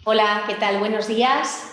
Hola, ¿qué tal? Buenos días.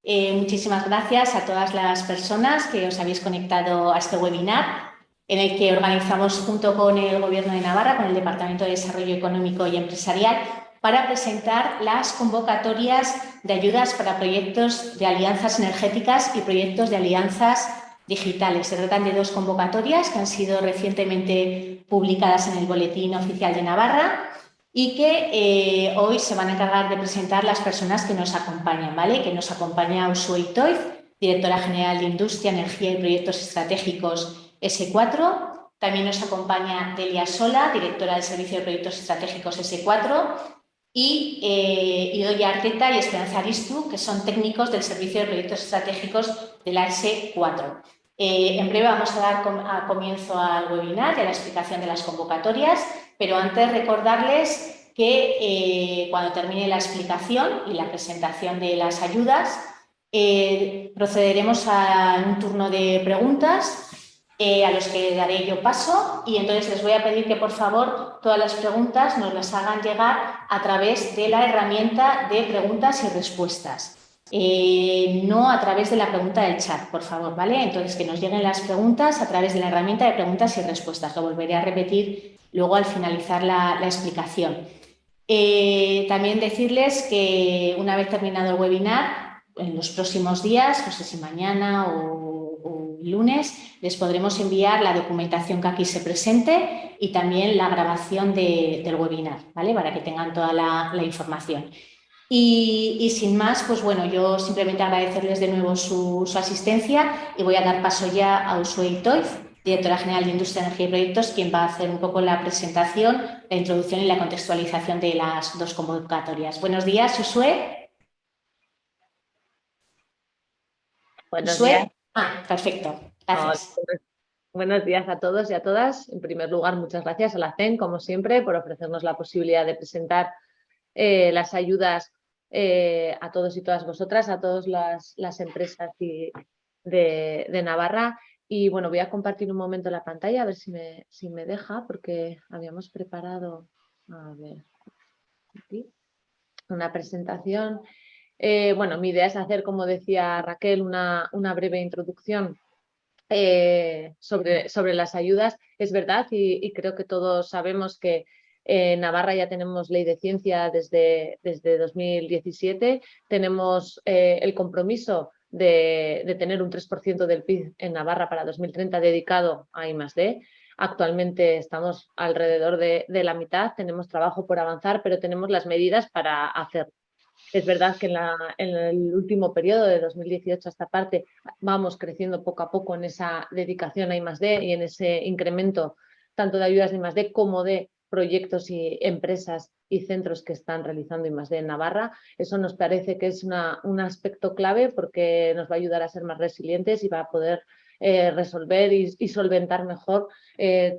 Muchísimas gracias a todas las personas que os habéis conectado a este webinar en el que organizamos junto con el Gobierno de Navarra, con el Departamento de Desarrollo Económico y Empresarial, para presentar las convocatorias de ayudas para proyectos de alianzas energéticas y proyectos de alianzas digitales. Se tratan de dos convocatorias que han sido recientemente publicadas en el Boletín Oficial de Navarra y que hoy se van a encargar de presentar las personas que nos acompañan, ¿vale? Que nos acompaña Uxue Itoiz, directora general de Industria, Energía y Proyectos Estratégicos S4. También nos acompaña Delia Sola, directora del Servicio de Proyectos Estratégicos S4. Y Idoia Arteta y Esperanza Aristu, que son técnicos del Servicio de Proyectos Estratégicos de la S4. En breve vamos a dar comienzo al webinar y a la explicación de las convocatorias, pero antes recordarles que cuando termine la explicación y la presentación de las ayudas, procederemos a un turno de preguntas a los que daré yo paso, y entonces les voy a pedir que por favor todas las preguntas nos las hagan llegar a través de la herramienta de preguntas y respuestas. No a través de la pregunta del chat, por favor, ¿vale? Entonces, que nos lleguen las preguntas a través de la herramienta de preguntas y respuestas. Lo volveré a repetir luego al finalizar la explicación. También decirles que una vez terminado el webinar, en los próximos días, no sé si mañana o lunes, les podremos enviar la documentación que aquí se presente y también la grabación del webinar, ¿vale? Para que tengan toda la información. Y sin más, pues bueno, yo simplemente agradecerles de nuevo su asistencia y voy a dar paso ya a Uxue Itoiz, directora general de Industria, Energía y Proyectos, quien va a hacer un poco la presentación, la introducción y la contextualización de las dos convocatorias. Buenos días, Uxue. Buenos días. Uxue. Perfecto. Gracias. Buenos días a todos y a todas. En primer lugar, muchas gracias a la CEN, como siempre, por ofrecernos la posibilidad de presentar las ayudas a todos y todas vosotras, a todas las empresas de Navarra. Y bueno, voy a compartir un momento la pantalla, a ver si me deja, porque habíamos preparado, a ver, aquí, una presentación. Bueno, mi idea es hacer, como decía Raquel, una breve introducción sobre las ayudas. Es verdad, y creo que todos sabemos que en Navarra ya tenemos ley de ciencia desde 2017, tenemos el compromiso de tener un 3% del PIB en Navarra para 2030 dedicado a I+D. Actualmente estamos alrededor de la mitad, tenemos trabajo por avanzar, pero tenemos las medidas para hacerlo. Es verdad que en el último periodo de 2018 a esta parte vamos creciendo poco a poco en esa dedicación a I+D y en ese incremento tanto de ayudas de I+D como de proyectos y empresas y centros que están realizando I+D en Navarra. Eso nos parece que es un aspecto clave porque nos va a ayudar a ser más resilientes y va a poder resolver y solventar mejor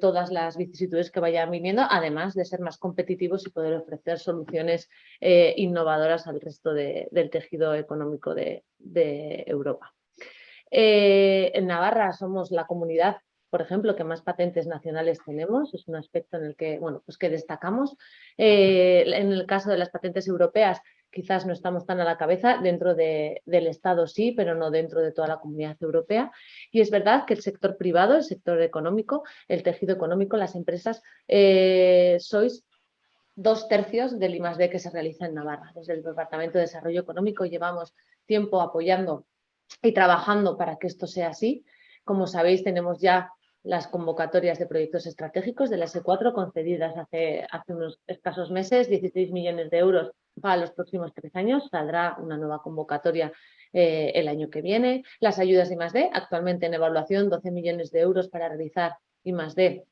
todas las vicisitudes que vayan viniendo, además de ser más competitivos y poder ofrecer soluciones innovadoras al resto del tejido económico de Europa. En Navarra somos la comunidad, por ejemplo, que más patentes nacionales tenemos, es un aspecto en el que, bueno, pues que destacamos. En el caso de las patentes europeas, quizás no estamos tan a la cabeza, dentro del Estado sí, pero no dentro de toda la comunidad europea. Y es verdad que el sector privado, el sector económico, el tejido económico, las empresas, sois 2/3 del I+D que se realiza en Navarra. Desde el Departamento de Desarrollo Económico llevamos tiempo apoyando y trabajando para que esto sea así. Como sabéis, tenemos ya las convocatorias de proyectos estratégicos de la S4 concedidas hace unos escasos meses, 16 millones de euros para los próximos 3 años. Saldrá una nueva convocatoria el año que viene. Las ayudas de I+D, actualmente en evaluación, 12 millones de euros para realizar I+D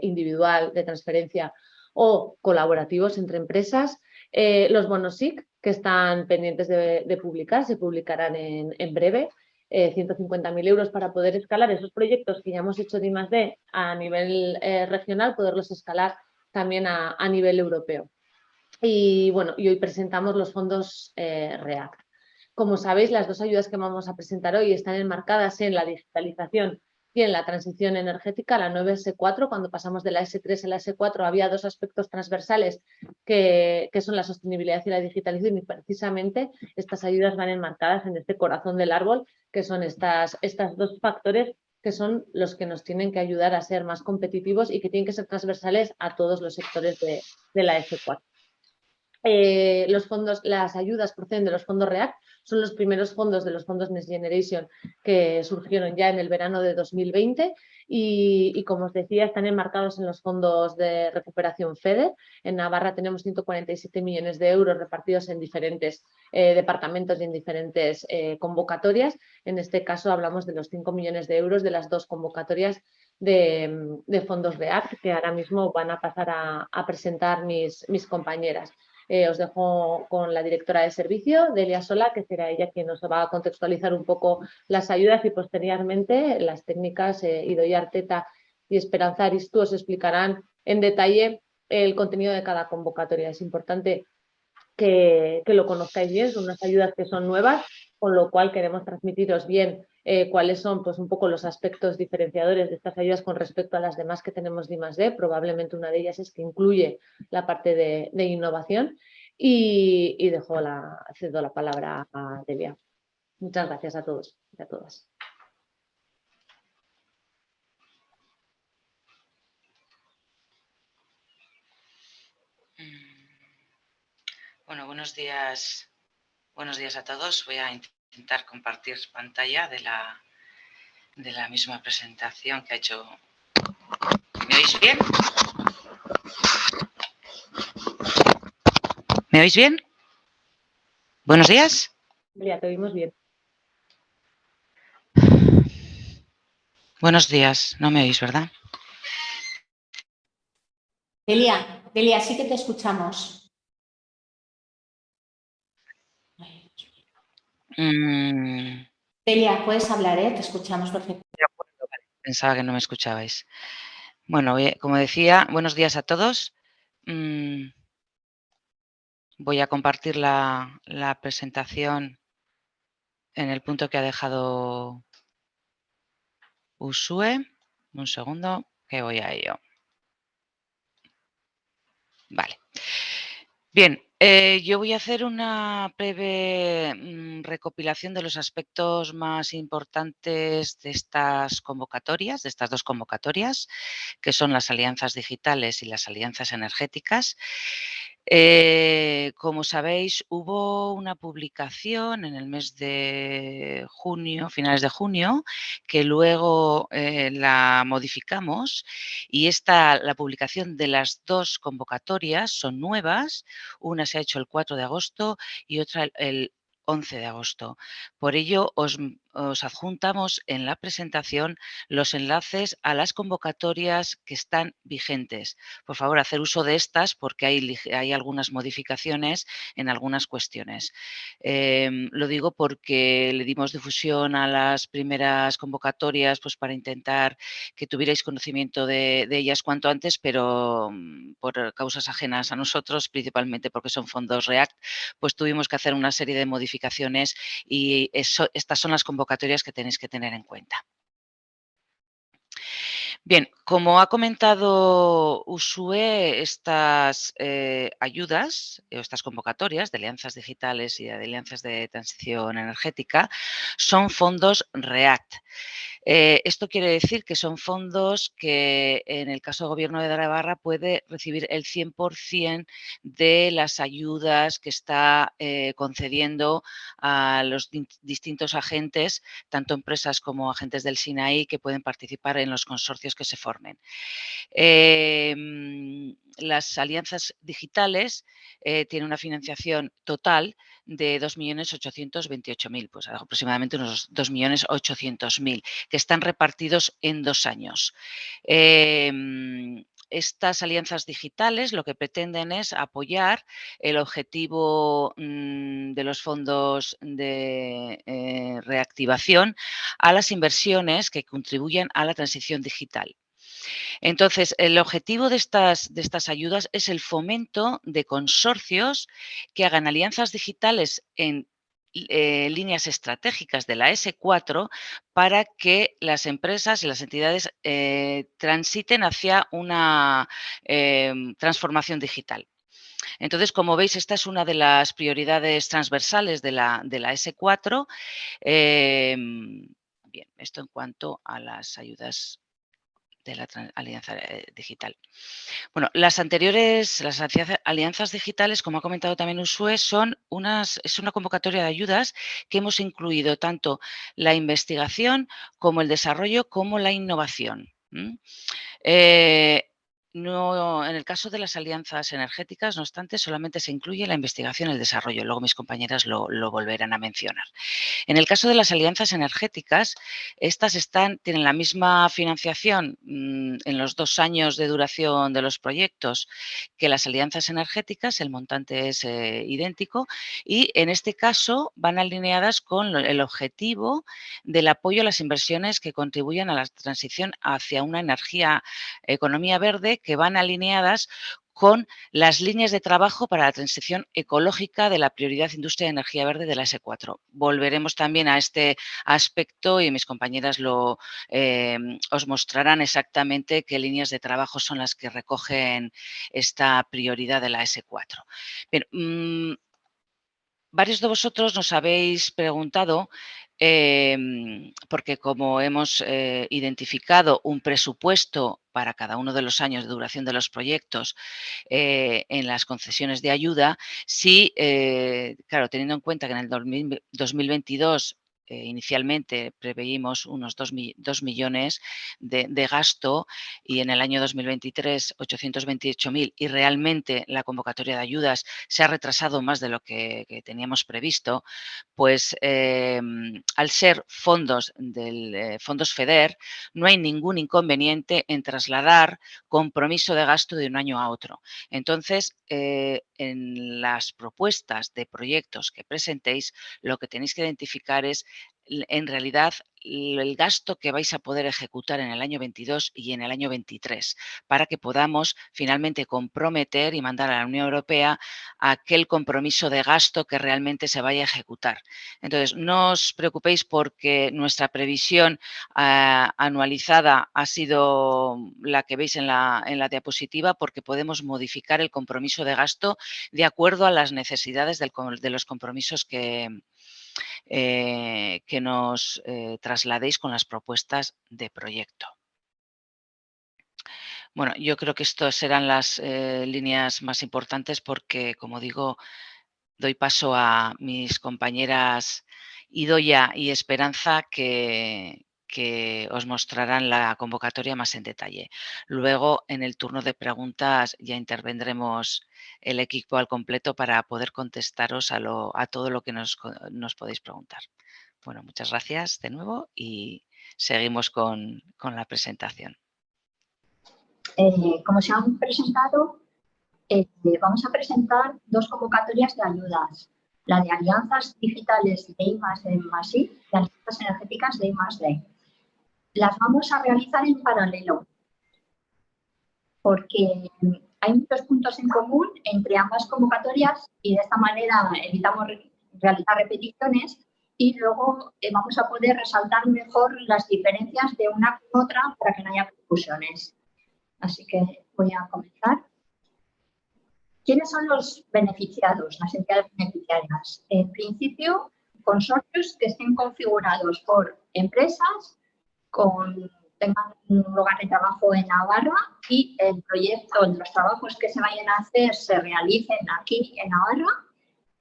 individual de transferencia o colaborativos entre empresas. Los bonos SIC, que están pendientes de publicar, se publicarán en breve. 150.000 euros para poder escalar esos proyectos que ya hemos hecho de I+D a nivel regional, poderlos escalar también a nivel europeo. Y bueno, y hoy presentamos los fondos REACT. Como sabéis, las dos ayudas que vamos a presentar hoy están enmarcadas en la digitalización y en la transición energética, la 9S4, cuando pasamos de la S3 a la S4, había dos aspectos transversales que son la sostenibilidad y la digitalización, y precisamente estas ayudas van enmarcadas en este corazón del árbol, que son estas dos factores que son los que nos tienen que ayudar a ser más competitivos y que tienen que ser transversales a todos los sectores de la S4. Las ayudas proceden de los fondos REACT, son los primeros fondos de los fondos Next Generation que surgieron ya en el verano de 2020 y como os decía, están enmarcados en los fondos de recuperación FEDER. En Navarra tenemos 147 millones de euros repartidos en diferentes departamentos y en diferentes convocatorias. En este caso hablamos de los 5 millones de euros de las dos convocatorias de fondos REACT que ahora mismo van a pasar a presentar mis compañeras. Os dejo con la directora de servicio, Delia Sola, que será ella quien nos va a contextualizar un poco las ayudas y posteriormente las técnicas. Idoia Arteta y Esperanza Aristu os explicarán en detalle el contenido de cada convocatoria. Es importante que lo conozcáis bien, son unas ayudas que son nuevas, con lo cual queremos transmitiros bien cuáles son pues, un poco los aspectos diferenciadores de estas ayudas con respecto a las demás que tenemos de I+D. Probablemente una de ellas es que incluye la parte de innovación y cedo la palabra a Delia. Muchas gracias a todos y a todas. Bueno, buenos días a todos. Voy a intentar compartir pantalla de la misma presentación que ha hecho. ¿Me oís bien? ¿Me oís bien? Buenos días. Delia, te oímos bien. Buenos días. No me oís, ¿verdad? Delia, sí que te escuchamos. Delia, puedes hablar, te escuchamos perfectamente. Pensaba que no me escuchabais. Bueno, como decía, buenos días a todos. Voy a compartir la presentación en el punto que ha dejado Usue. Un segundo, que voy a ello. Vale. Bien, yo voy a hacer una breve recopilación de los aspectos más importantes de estas convocatorias, de estas dos convocatorias, que son las alianzas digitales y las alianzas energéticas. Como sabéis, hubo una publicación en el mes de junio, finales de junio, que luego la modificamos y la publicación de las dos convocatorias son nuevas. Una se ha hecho el 4 de agosto y otra el 11 de agosto. Por ello, os adjuntamos en la presentación los enlaces a las convocatorias que están vigentes. Por favor, hacer uso de estas porque hay algunas modificaciones en algunas cuestiones. Lo digo porque le dimos difusión a las primeras convocatorias pues, para intentar que tuvierais conocimiento de ellas cuanto antes, pero por causas ajenas a nosotros, principalmente porque son fondos REACT, pues tuvimos que hacer una serie de modificaciones y estas son las convocatorias que tenéis que tener en cuenta. Bien, como ha comentado Usue, estas ayudas, estas convocatorias de alianzas digitales y de alianzas de transición energética son fondos REACT. Esto quiere decir que son fondos que en el caso del Gobierno de Navarra puede recibir el 100% de las ayudas que está concediendo a los distintos agentes, tanto empresas como agentes del SINAI, que pueden participar en los consorcios que se formen. Las alianzas digitales tienen una financiación total de 2.828.000, pues aproximadamente unos 2.800.000, que están repartidos en 2 años. Estas alianzas digitales lo que pretenden es apoyar el objetivo de los fondos de reactivación a las inversiones que contribuyen a la transición digital. Entonces, el objetivo de estas ayudas es el fomento de consorcios que hagan alianzas digitales en líneas estratégicas de la S4 para que las empresas y las entidades transiten hacia una transformación digital. Entonces, como veis, esta es una de las prioridades transversales de la S4. Bien, esto en cuanto a las ayudas de la Alianza Digital. Bueno, las alianzas digitales, como ha comentado también Uxue, es una convocatoria de ayudas que hemos incluido tanto la investigación como el desarrollo como la innovación. No, en el caso de las alianzas energéticas, no obstante, solamente se incluye la investigación y el desarrollo. Luego mis compañeras lo volverán a mencionar. En el caso de las alianzas energéticas, estas tienen la misma financiación en los 2 años de duración de los proyectos que las alianzas energéticas, el montante es idéntico y en este caso van alineadas con el objetivo del apoyo a las inversiones que contribuyan a la transición hacia una economía verde, que van alineadas con las líneas de trabajo para la transición ecológica de la prioridad industria de energía verde de la S4. Volveremos también a este aspecto y mis compañeras os mostrarán exactamente qué líneas de trabajo son las que recogen esta prioridad de la S4. Bien, varios de vosotros nos habéis preguntado porque como hemos identificado un presupuesto para cada uno de los años de duración de los proyectos en las concesiones de ayuda, si, claro, teniendo en cuenta que en el 2022 inicialmente preveímos unos 2 millones de gasto y en el año 2023 828.000 y realmente la convocatoria de ayudas se ha retrasado más de lo que teníamos previsto, pues al ser fondos fondos FEDER no hay ningún inconveniente en trasladar compromiso de gasto de un año a otro. Entonces, en las propuestas de proyectos que presentéis, lo que tenéis que identificar es en realidad el gasto que vais a poder ejecutar en el año 22 y en el año 23 para que podamos finalmente comprometer y mandar a la Unión Europea aquel compromiso de gasto que realmente se vaya a ejecutar. Entonces, no os preocupéis porque nuestra previsión anualizada ha sido la que veis en la diapositiva, porque podemos modificar el compromiso de gasto de acuerdo a las necesidades de los compromisos que nos trasladéis con las propuestas de proyecto. Bueno, yo creo que estas serán las líneas más importantes porque, como digo, doy paso a mis compañeras Idoia y Esperanza que os mostrarán la convocatoria más en detalle. Luego, en el turno de preguntas, ya intervendremos el equipo al completo para poder contestaros a todo lo que nos podéis preguntar. Bueno, muchas gracias de nuevo y seguimos con la presentación. Como se han presentado, vamos a presentar 2 convocatorias de ayudas. La de alianzas digitales de I+D+I y alianzas energéticas de I+D. Las vamos a realizar en paralelo porque hay muchos puntos en común entre ambas convocatorias y de esta manera evitamos realizar repeticiones y luego vamos a poder resaltar mejor las diferencias de una con otra para que no haya confusiones. Así que voy a comenzar. ¿Quiénes son los beneficiados, las entidades beneficiarias? En principio, consorcios que estén configurados por empresas tengan un lugar de trabajo en Navarra y el proyecto, los trabajos que se vayan a hacer se realicen aquí en Navarra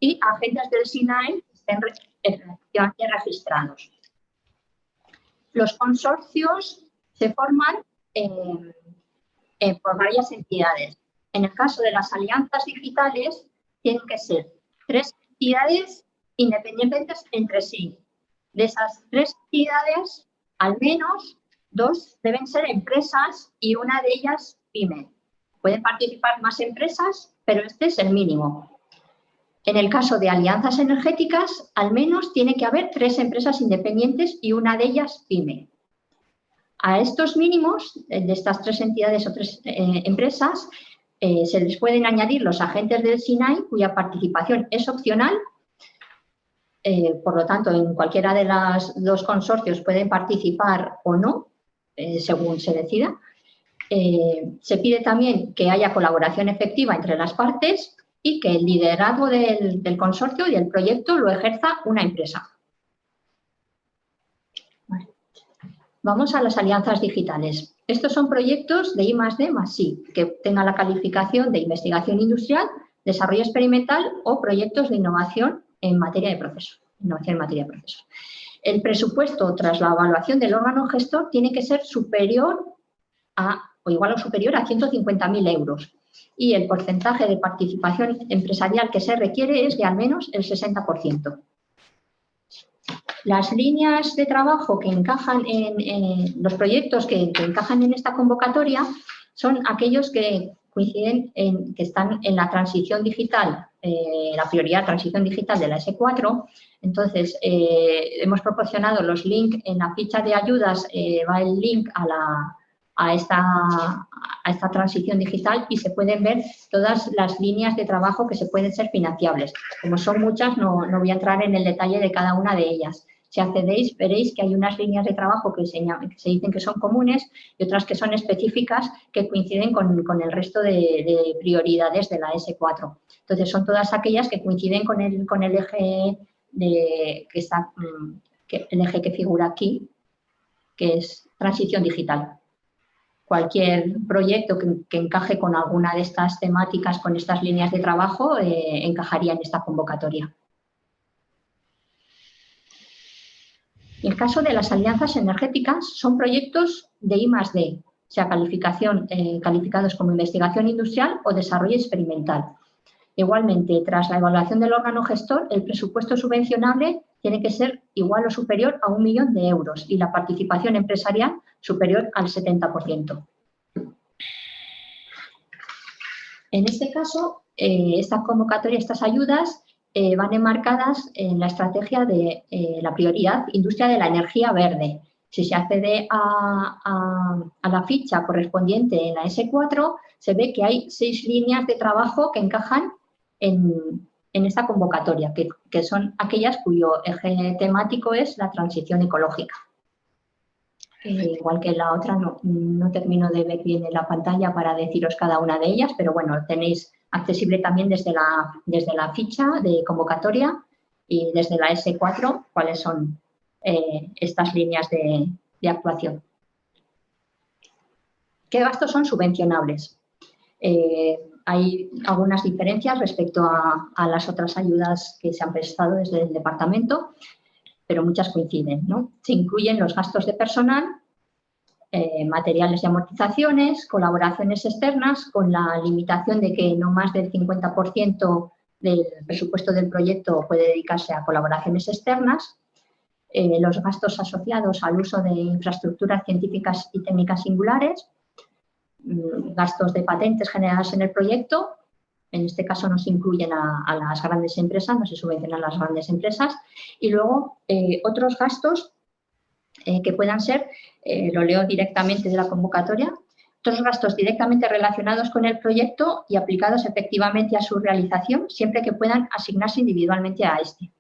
y agentes del SINAE que estén efectivamente registrados. Los consorcios se forman por varias entidades. En el caso de las alianzas digitales, tienen que ser 3 entidades independientes entre sí. De esas 3 entidades, al menos 2 deben ser empresas y una de ellas PYME. Pueden participar más empresas, pero este es el mínimo. En el caso de alianzas energéticas, al menos tiene que haber 3 empresas independientes y una de ellas PYME. A estos mínimos, de estas 3 entidades o 3 empresas, se les pueden añadir los agentes del SINAE, cuya participación es opcional, por lo tanto, en cualquiera de los dos consorcios pueden participar o no, según se decida. Se pide también que haya colaboración efectiva entre las partes y que el liderazgo del consorcio y del proyecto lo ejerza una empresa. Vale. Vamos a las alianzas digitales. Estos son proyectos de I+D+I, que tengan la calificación de investigación industrial, desarrollo experimental o proyectos de innovación en materia de procesos. El presupuesto tras la evaluación del órgano gestor tiene que ser superior o igual o superior a 150.000 euros y el porcentaje de participación empresarial que se requiere es de al menos el 60%. Las líneas de trabajo que encajan en los proyectos que encajan en esta convocatoria son aquellos que coinciden que están en la transición digital, la prioridad transición digital de la S4. Entonces, hemos proporcionado los links en la ficha de ayudas, va el link a esta transición digital y se pueden ver todas las líneas de trabajo que se pueden ser financiables. Como son muchas, no voy a entrar en el detalle de cada una de ellas. Si accedéis, veréis que hay unas líneas de trabajo que se dicen que son comunes y otras que son específicas que coinciden con el resto de prioridades de la S4. Entonces, son todas aquellas que coinciden con el eje el eje que figura aquí, que es transición digital. Cualquier proyecto que encaje con alguna de estas temáticas, con estas líneas de trabajo, encajaría en esta convocatoria. En el caso de las alianzas energéticas, son proyectos de I+D, o sea, calificados como investigación industrial o desarrollo experimental. Igualmente, tras la evaluación del órgano gestor, el presupuesto subvencionable tiene que ser igual o superior a 1 millón de euros y la participación empresarial superior al 70%. En este caso, esta convocatoria, estas ayudas van enmarcadas en la estrategia de la prioridad industria de la energía verde. Si se accede a la ficha correspondiente en la S4, se ve que hay 6 líneas de trabajo que encajan en esta convocatoria, que son aquellas cuyo eje temático es la transición ecológica. Igual que la otra, no termino de ver bien en la pantalla para deciros cada una de ellas, pero bueno, tenéis accesible también desde la ficha de convocatoria y desde la S4 cuáles son estas líneas de actuación. ¿Qué gastos son subvencionables? Hay algunas diferencias respecto a las otras ayudas que se han prestado desde el departamento, pero muchas coinciden, ¿no? Se incluyen los gastos de personal, materiales y amortizaciones, colaboraciones externas, con la limitación de que no más del 50% del presupuesto del proyecto puede dedicarse a colaboraciones externas, los gastos asociados al uso de infraestructuras científicas y técnicas singulares, gastos de patentes generadas en el proyecto, en este caso no se incluyen a las grandes empresas, no se subvencionan a las grandes empresas, y luego otros gastos que puedan ser, lo leo directamente de la convocatoria, otros gastos directamente relacionados con el proyecto y aplicados efectivamente a su realización, siempre que puedan asignarse individualmente a este.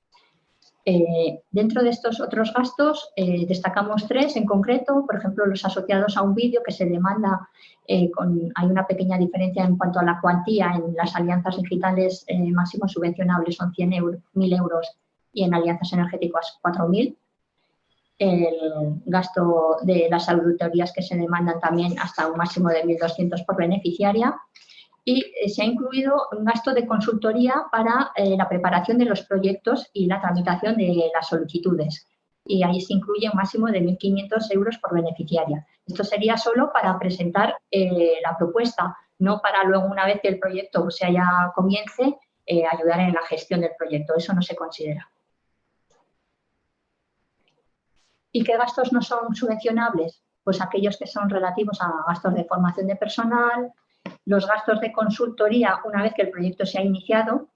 Dentro de estos otros gastos destacamos 3 en concreto, por ejemplo, los asociados a un vídeo que se demanda, hay una pequeña diferencia en cuanto a la cuantía. En las alianzas digitales máximo subvencionables son 100.000 euros y en alianzas energéticas 4.000. El gasto de las auditorías que se demandan también hasta un máximo de 1.200 por beneficiaria. Y se ha incluido un gasto de consultoría para la preparación de los proyectos y la tramitación de las solicitudes. Y ahí se incluye un máximo de 1.500 euros por beneficiaria. Esto sería solo para presentar la propuesta, no para luego, una vez que el proyecto comience, ayudar en la gestión del proyecto. Eso no se considera. ¿Y qué gastos no son subvencionables? Pues aquellos que son relativos a gastos de formación de personal, los gastos de consultoría una vez que el proyecto se ha iniciado.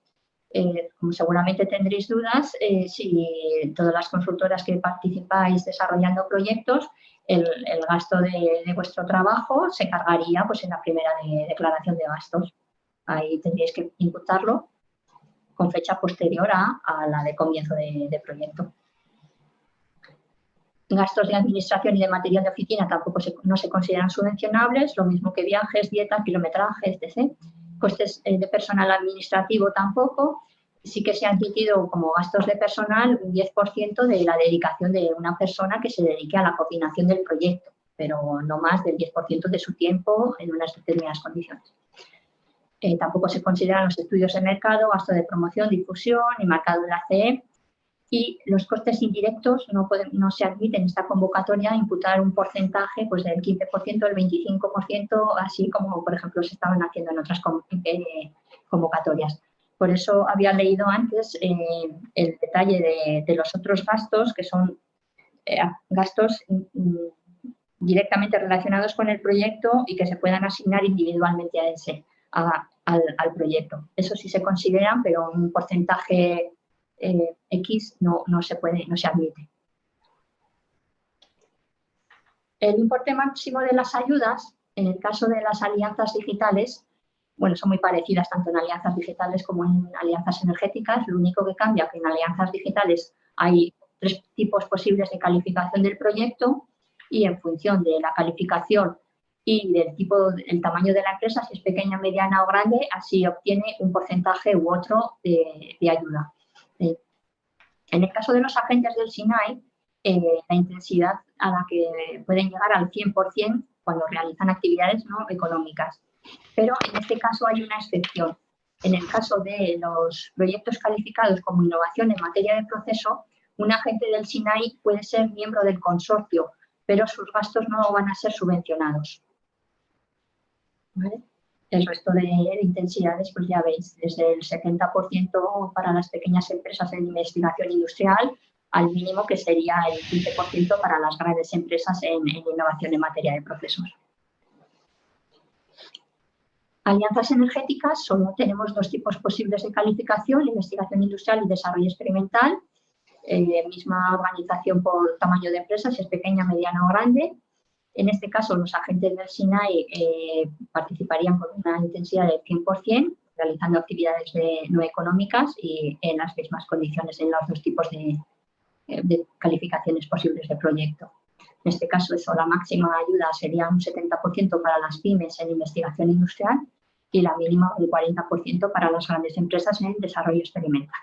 Como seguramente tendréis dudas, si todas las consultoras que participáis desarrollando proyectos, el gasto de vuestro trabajo se cargaría pues, en la primera declaración de gastos. Ahí tendríais que imputarlo. con fecha posterior a la de comienzo de proyecto. Gastos de administración y de material de oficina tampoco no se consideran subvencionables, lo mismo que viajes, dieta, kilometraje, etc. Costes de personal administrativo tampoco. Sí que se ha admitido como gastos de personal un 10% de la dedicación de una persona que se dedique a la coordinación del proyecto, pero no más del 10% de su tiempo en unas determinadas condiciones. Tampoco se consideran los estudios de mercado, gasto de promoción, difusión y marcado de la CE. Y los costes indirectos no se admiten en esta convocatoria imputar un porcentaje pues, del 15%, del 25%, así como, por ejemplo, se estaban haciendo en otras convocatorias. Por eso había leído antes el detalle de los otros gastos, que son gastos directamente relacionados con el proyecto y que se puedan asignar individualmente al proyecto. Eso sí se consideran, pero un porcentaje X no se admite. El importe máximo de las ayudas, en el caso de las alianzas digitales, bueno, son muy parecidas tanto en alianzas digitales como en alianzas energéticas. Lo único que cambia es que en alianzas digitales hay 3 tipos posibles de calificación del proyecto y en función de la calificación y del tamaño de la empresa, si es pequeña, mediana o grande, así obtiene un porcentaje u otro de ayuda. En el caso de los agentes del SINAE, la intensidad a la que pueden llegar al 100% cuando realizan actividades no económicas. Pero en este caso hay una excepción. En el caso de los proyectos calificados como innovación en materia de proceso, un agente del SINAE puede ser miembro del consorcio, pero sus gastos no van a ser subvencionados. ¿Vale? El resto de intensidades, pues ya veis, desde el 70% para las pequeñas empresas en investigación industrial al mínimo que sería el 15% para las grandes empresas en innovación en materia de procesos. Alianzas energéticas, solo tenemos 2 tipos posibles de calificación, investigación industrial y desarrollo experimental. Misma organización por tamaño de empresa, si es pequeña, mediana o grande. En este caso, los agentes del SINAE participarían con una intensidad del 100%, realizando actividades no económicas y en las mismas condiciones en los 2 tipos de calificaciones posibles de proyecto. En este caso, la máxima ayuda sería un 70% para las pymes en investigación industrial y la mínima un 40% para las grandes empresas en desarrollo experimental.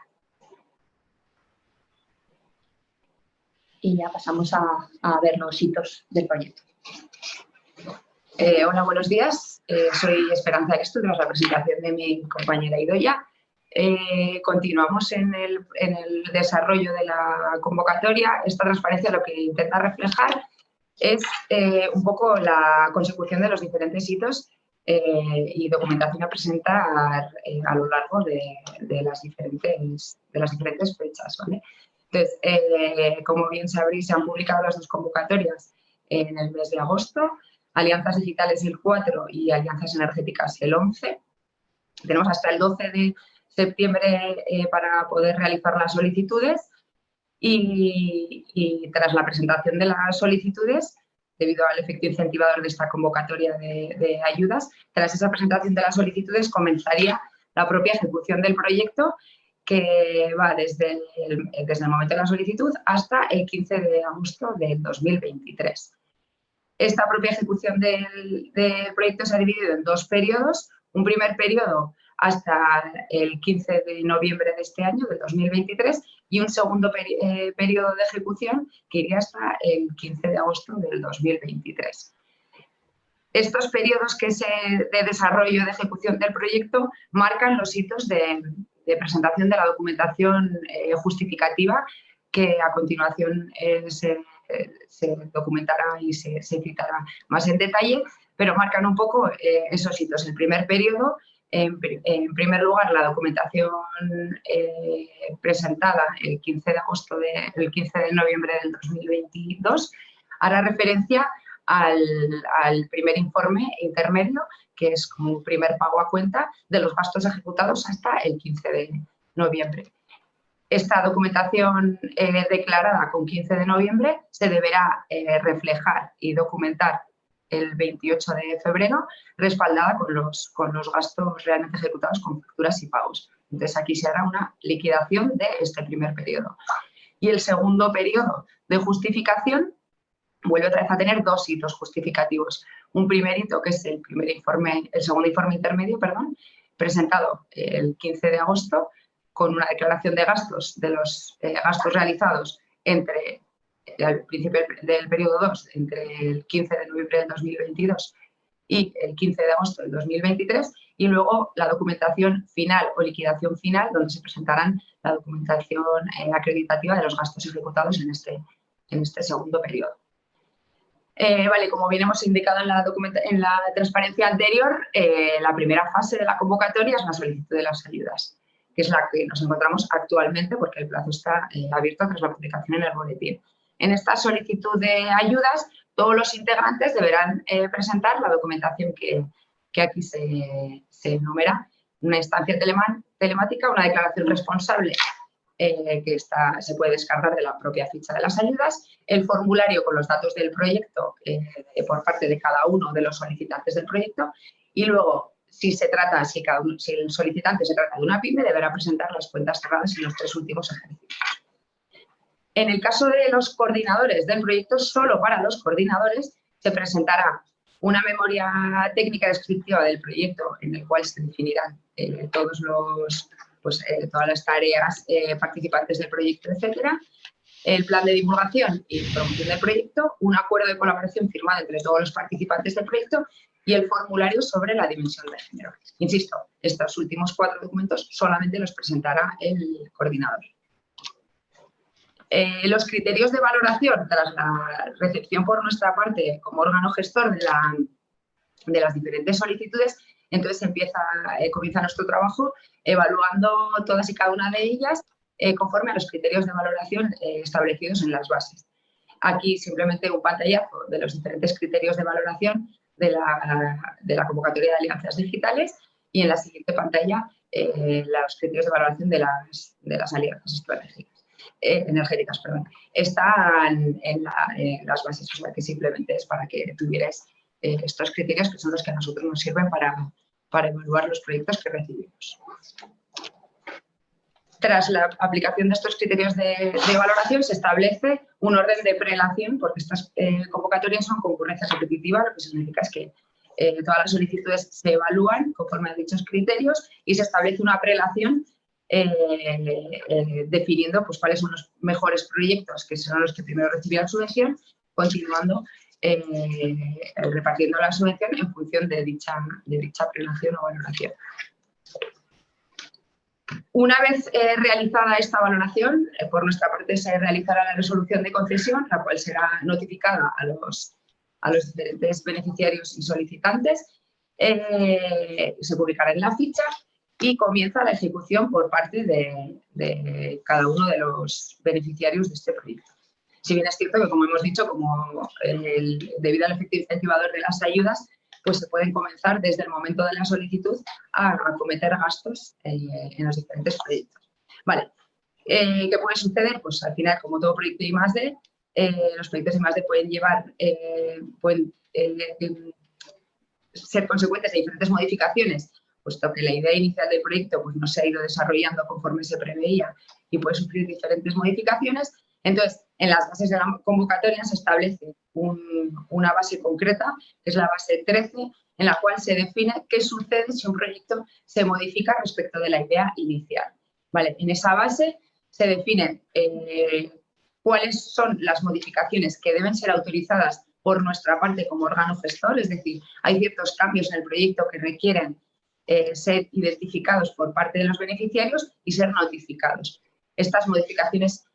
Y ya pasamos a ver los hitos del proyecto. Hola, buenos días. Soy Esperanza Estu, tras la presentación de mi compañera Idoia. Continuamos en el desarrollo de la convocatoria. Esta transparencia lo que intenta reflejar es un poco la consecución de los diferentes hitos y documentación a presentar a lo largo de las diferentes fechas, ¿vale? Entonces, como bien sabréis, se han publicado las 2 convocatorias en el mes de agosto, alianzas digitales el 4 y alianzas energéticas el 11. Tenemos hasta el 12 de septiembre para poder realizar las solicitudes y tras la presentación de las solicitudes, debido al efecto incentivador de esta convocatoria de ayudas, tras esa presentación de las solicitudes comenzaría la propia ejecución del proyecto, que va desde el momento de la solicitud hasta el 15 de agosto del 2023. Esta propia ejecución del proyecto se ha dividido en 2 periodos. Un primer periodo hasta el 15 de noviembre de este año, del 2023, y un segundo periodo de ejecución que iría hasta el 15 de agosto del 2023. Estos periodos de desarrollo de ejecución del proyecto marcan los hitos de presentación de la documentación justificativa que a continuación se documentará y se citará más en detalle, pero marcan un poco esos hitos. El primer periodo, en primer lugar, la documentación presentada el 15 de noviembre del 2022 hará referencia al primer informe intermedio, que es como un primer pago a cuenta de los gastos ejecutados hasta el 15 de noviembre. Esta documentación declarada con 15 de noviembre se deberá reflejar y documentar el 28 de febrero, respaldada con los gastos realmente ejecutados con facturas y pagos. Entonces, aquí se hará una liquidación de este primer periodo. Y el segundo periodo de justificación vuelve otra vez a tener 2 hitos justificativos. Un primer hito, que es el segundo informe intermedio, presentado el 15 de agosto, con una declaración de gastos, de los gastos realizados entre el principio del periodo 2, entre el 15 de noviembre del 2022 y el 15 de agosto del 2023, y luego la documentación final o liquidación final, donde se presentarán la documentación acreditativa de los gastos ejecutados en este segundo periodo. Vale, como bien hemos indicado en la transparencia anterior, la primera fase de la convocatoria es la solicitud de las ayudas, que es la que nos encontramos actualmente porque el plazo está abierto tras la publicación en el boletín. En esta solicitud de ayudas, todos los integrantes deberán presentar la documentación que aquí se enumera: una instancia telemática, una declaración responsable que se puede descargar de la propia ficha de las ayudas, el formulario con los datos del proyecto por parte de cada uno de los solicitantes del proyecto, y luego, si el solicitante se trata de una pyme, deberá presentar las cuentas cerradas en los 3 últimos ejercicios. En el caso de los coordinadores del proyecto, solo para los coordinadores se presentará una memoria técnica descriptiva del proyecto en el cual se definirán todas las tareas participantes del proyecto, etcétera, el plan de divulgación y promoción del proyecto, un acuerdo de colaboración firmado entre todos los participantes del proyecto y el formulario sobre la dimensión de género. Insisto, estos últimos 4 documentos solamente los presentará el coordinador. Los criterios de valoración tras la recepción por nuestra parte como órgano gestor de las diferentes solicitudes, entonces comienza nuestro trabajo evaluando todas y cada una de ellas conforme a los criterios de valoración establecidos en las bases. Aquí simplemente un pantallazo de los diferentes criterios de valoración de la convocatoria de alianzas digitales, y en la siguiente pantalla los criterios de valoración de las alianzas energéticas. Están en las bases, o sea que simplemente es para que tuvierais estos criterios, que son los que a nosotros nos sirven para evaluar los proyectos que recibimos. Tras la aplicación de estos criterios de valoración, se establece un orden de prelación, porque estas convocatorias son concurrencia repetitiva, lo que significa es que todas las solicitudes se evalúan conforme a dichos criterios y se establece una prelación definiendo cuáles son los mejores proyectos, que son los que primero recibirán subvención, continuando repartiendo la subvención en función de dicha prelación o valoración. Una vez realizada esta valoración, por nuestra parte se realizará la resolución de concesión, la cual será notificada a los diferentes beneficiarios y solicitantes, se publicará en la ficha y comienza la ejecución por parte de cada uno de los beneficiarios de este proyecto. Si bien es cierto que, como hemos dicho, debido al efecto incentivador de las ayudas, pues se pueden comenzar desde el momento de la solicitud a acometer gastos en los diferentes proyectos. Vale. ¿Qué puede suceder? Pues al final, como todo proyecto I+D, los proyectos I+D pueden ser consecuentes de diferentes modificaciones, puesto que la idea inicial del proyecto no se ha ido desarrollando conforme se preveía y puede sufrir diferentes modificaciones. Entonces, en las bases de la convocatoria se establece una base concreta, que es la base 13, en la cual se define qué sucede si un proyecto se modifica respecto de la idea inicial. Vale, en esa base se definen cuáles son las modificaciones que deben ser autorizadas por nuestra parte como órgano gestor, es decir, hay ciertos cambios en el proyecto que requieren ser identificados por parte de los beneficiarios y ser notificados. Estas modificaciones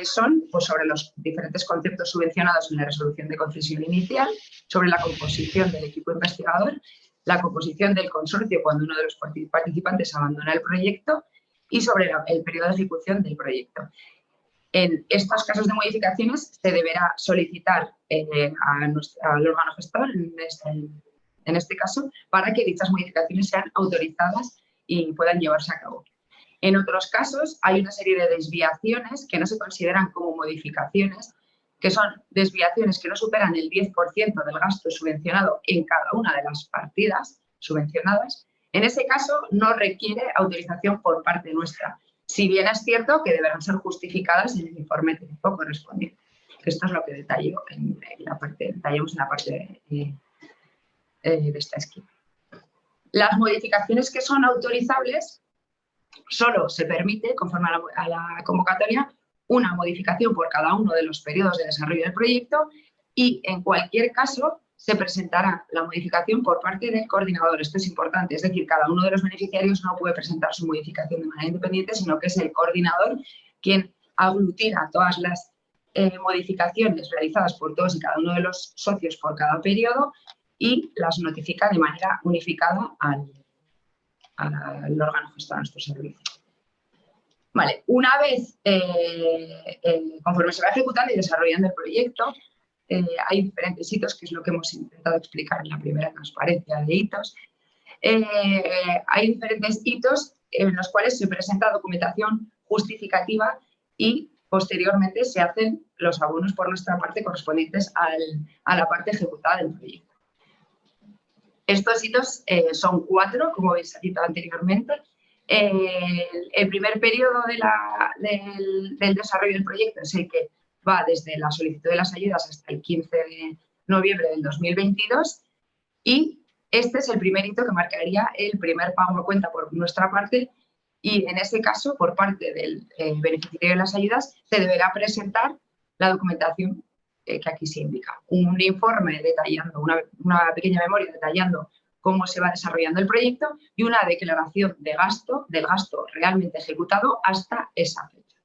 son sobre los diferentes conceptos subvencionados en la resolución de concesión inicial, sobre la composición del equipo investigador, la composición del consorcio cuando uno de los participantes abandona el proyecto y sobre el periodo de ejecución del proyecto. En estos casos de modificaciones se deberá solicitar al órgano gestor, en este caso, para que dichas modificaciones sean autorizadas y puedan llevarse a cabo. En otros casos hay una serie de desviaciones que no se consideran como modificaciones, que son desviaciones que no superan el 10% del gasto subvencionado en cada una de las partidas subvencionadas, En ese caso, no requiere autorización por parte nuestra, si bien es cierto que deberán ser justificadas en el informe técnico correspondiente. Esto es lo que detallamos en la parte de esta esquina. Las modificaciones que son autorizables solo se permite, conforme a la convocatoria, una modificación por cada uno de los periodos de desarrollo del proyecto y, en cualquier caso, se presentará la modificación por parte del coordinador. Esto es importante, es decir, cada uno de los beneficiarios no puede presentar su modificación de manera independiente, sino que es el coordinador quien aglutina todas las modificaciones realizadas por todos y cada uno de los socios por cada periodo y las notifica de manera unificada al órgano gestor de nuestro servicio. Vale, una vez, conforme se va ejecutando y desarrollando el proyecto, hay diferentes hitos, que es lo que hemos intentado explicar en la primera transparencia de hitos. Hay diferentes hitos en los cuales se presenta documentación justificativa y posteriormente se hacen los abonos por nuestra parte correspondientes a la parte ejecutada del proyecto. Estos hitos son 4, como habéis citado anteriormente. El primer periodo del desarrollo del proyecto es el que va desde la solicitud de las ayudas hasta el 15 de noviembre del 2022 y este es el primer hito que marcaría el primer pago a cuenta por nuestra parte y en ese caso, por parte del beneficiario de las ayudas, se deberá presentar la documentación que aquí se indica. Un informe detallando, una pequeña memoria detallando cómo se va desarrollando el proyecto y una declaración de gasto, del gasto realmente ejecutado hasta esa fecha,